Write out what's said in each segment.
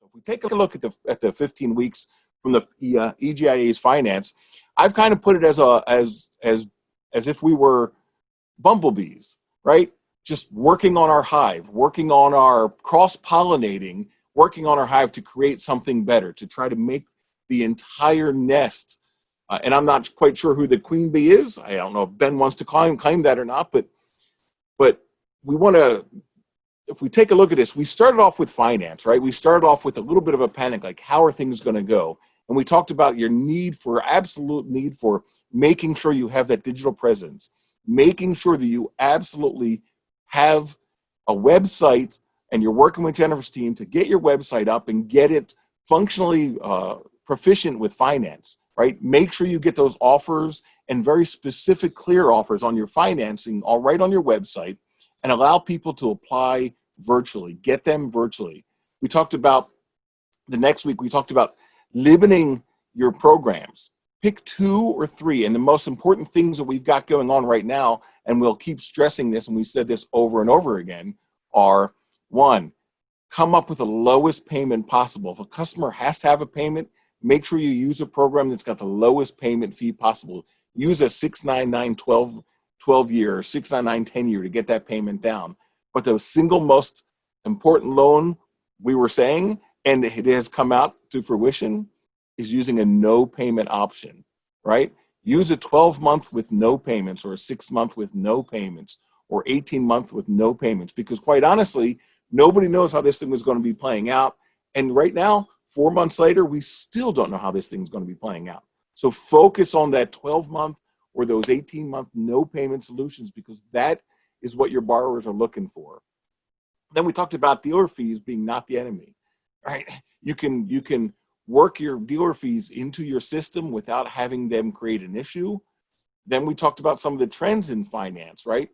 If we take a look at the 15 weeks from the EGIA's finance, I've kind of put it as if we were bumblebees, right? Just working on our hive, working on our cross-pollinating, working on our hive to create something better, to try to make the entire nest. And I'm not quite sure who the queen bee is. I don't know if Ben wants to claim that or not, but we want to, if we take a look at this, we started off with finance, right? We started off with a little bit of a panic, like how are things going to go? And we talked about your absolute need for making sure you have that digital presence, making sure that you absolutely have a website, and you're working with Jennifer's team to get your website up and get it functionally proficient with finance, right? Make sure you get those offers and very specific, clear offers on your financing all right on your website, and allow people to apply virtually, get them virtually. We talked about the next week, we talked about limiting your programs. Pick 2 or 3, and the most important things that we've got going on right now, and we'll keep stressing this, and we said this over and over again, are 1, come up with the lowest payment possible. If a customer has to have a payment, make sure you use a program that's got the lowest payment fee possible. Use a 699 12 year, 699 10 year to get that payment down. But the single most important loan we were saying, and it has come out to fruition, is using a no payment option, right? Use a 12-month with no payments, or a 6-month with no payments, or 18-month with no payments, because quite honestly, nobody knows how this thing is going to be playing out. And right now, 4 months later, we still don't know how this thing's going to be playing out. So focus on that 12-month or those 18-month no payment solutions, because that is what your borrowers are looking for. Then we talked about dealer fees being not the enemy, right? You can work your dealer fees into your system without having them create an issue. Then we talked about some of the trends in finance, right?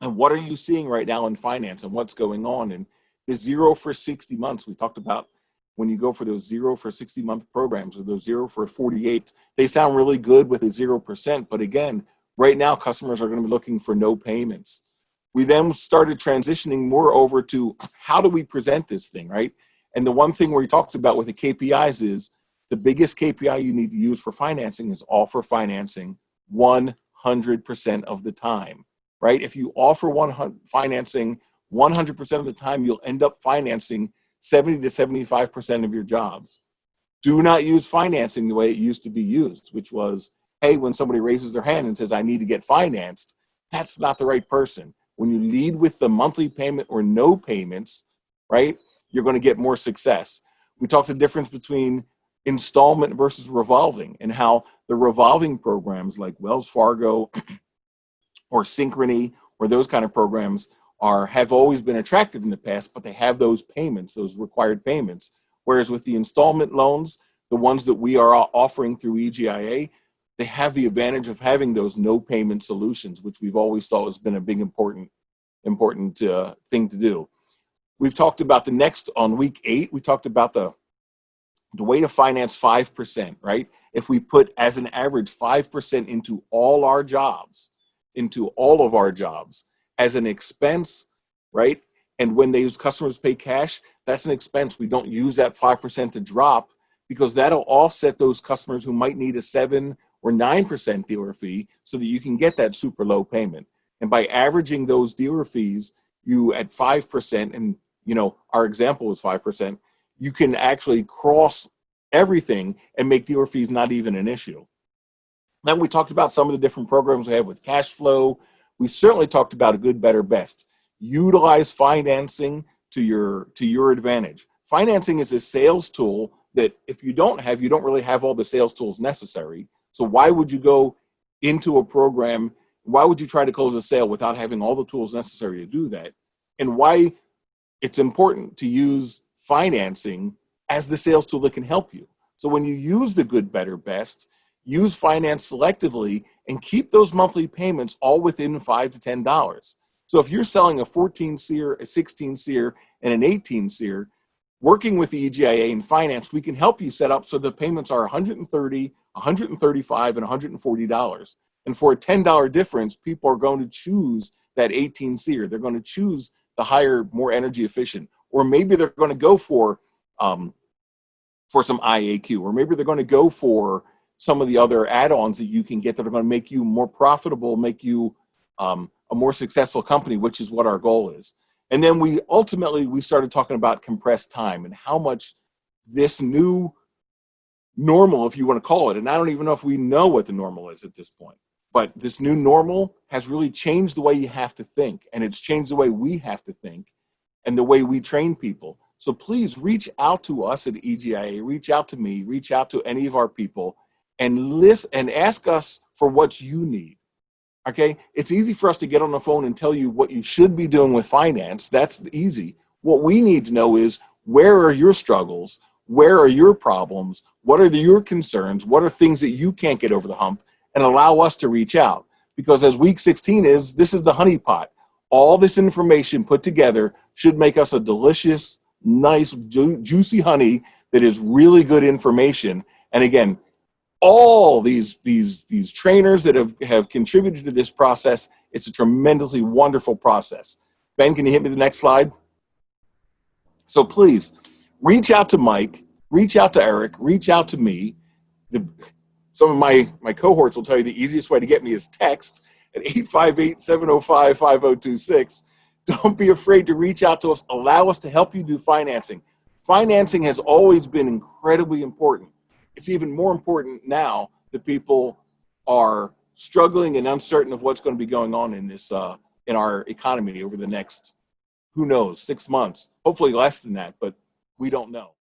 And what are you seeing right now in finance, and what's going on? And the 0 for 60 months, we talked about when you go for those 0 for 60 month programs, or those 0 for 48, they sound really good with a 0%. But again, right now, customers are going to be looking for no payments. We then started transitioning more over to how do we present this thing, right? And the one thing we talked about with the KPIs is the biggest KPI you need to use for financing is offer financing 100% of the time, right? If you offer financing 100% of the time, you'll end up financing 70 to 75% of your jobs. Do not use financing the way it used to be used, which was, hey, when somebody raises their hand and says, I need to get financed, that's not the right person. When you lead with the monthly payment or no payments, right, you're going to get more success. We talked the difference between installment versus revolving, and how the revolving programs like Wells Fargo or Synchrony or those kind of programs have always been attractive in the past, but they have those payments, those required payments. Whereas with the installment loans, the ones that we are offering through EGIA, they have the advantage of having those no payment solutions, which we've always thought has been a big important thing to do. We've talked about on week 8, we talked about the way to finance 5%, right? If we put as an average 5% into all of our jobs as an expense, right? And when those customers pay cash, that's an expense. We don't use that 5% to drop, because that'll offset those customers who might need a 7 or 9% dealer fee, so that you can get that super low payment. And by averaging those dealer fees, you at 5%, and our example was 5%, you can actually cross everything and make dealer fees not even an issue. Then we talked about some of the different programs we have with cash flow. We certainly talked about a good, better, best. Utilize financing to your advantage. Financing is a sales tool that if you don't really have all the sales tools necessary. So why would you go into a program? Why would you try to close a sale without having all the tools necessary to do that? And why it's important to use financing as the sales tool that can help you. So when you use the good, better, best, use finance selectively and keep those monthly payments all within $5 to $10. So if you're selling a 14 SEER, a 16 SEER, and an 18 SEER, working with the EGIA and finance, we can help you set up so the payments are $130, $135, and $140. And for a $10 difference, people are going to choose that 18 SEER. They're going to choose the higher, more energy efficient. Or maybe they're going to go for some IAQ, or maybe they're going to go for some of the other add-ons that you can get that are going to make you more profitable, make you a more successful company, which is what our goal is. And then we started talking about compressed time and how much this new normal, if you want to call it, and I don't even know if we know what the normal is at this point, but this new normal has really changed the way you have to think, and it's changed the way we have to think and the way we train people. So please reach out to us at EGIA, reach out to me, reach out to any of our people, and listen and ask us for what you need. Okay, it's easy for us to get on the phone and tell you what you should be doing with finance. That's easy. What we need to know is, where are your struggles? Where are your problems? What are your concerns? What are things that you can't get over the hump? And allow us to reach out. Because as week 16 is, this is the honey pot. All this information put together should make us a delicious, nice, juicy honey that is really good information. And again, all these trainers that have contributed to this process, it's a tremendously wonderful process. Ben, can you hit me the next slide? So please, reach out to Mike, reach out to Eric, reach out to me. Some of my cohorts will tell you the easiest way to get me is text at 858-705-5026. Don't be afraid to reach out to us. Allow us to help you do financing. Financing has always been incredibly important. It's even more important now that people are struggling and uncertain of what's going to be going on in this in our economy over the next, who knows, 6 months, hopefully less than that, but we don't know.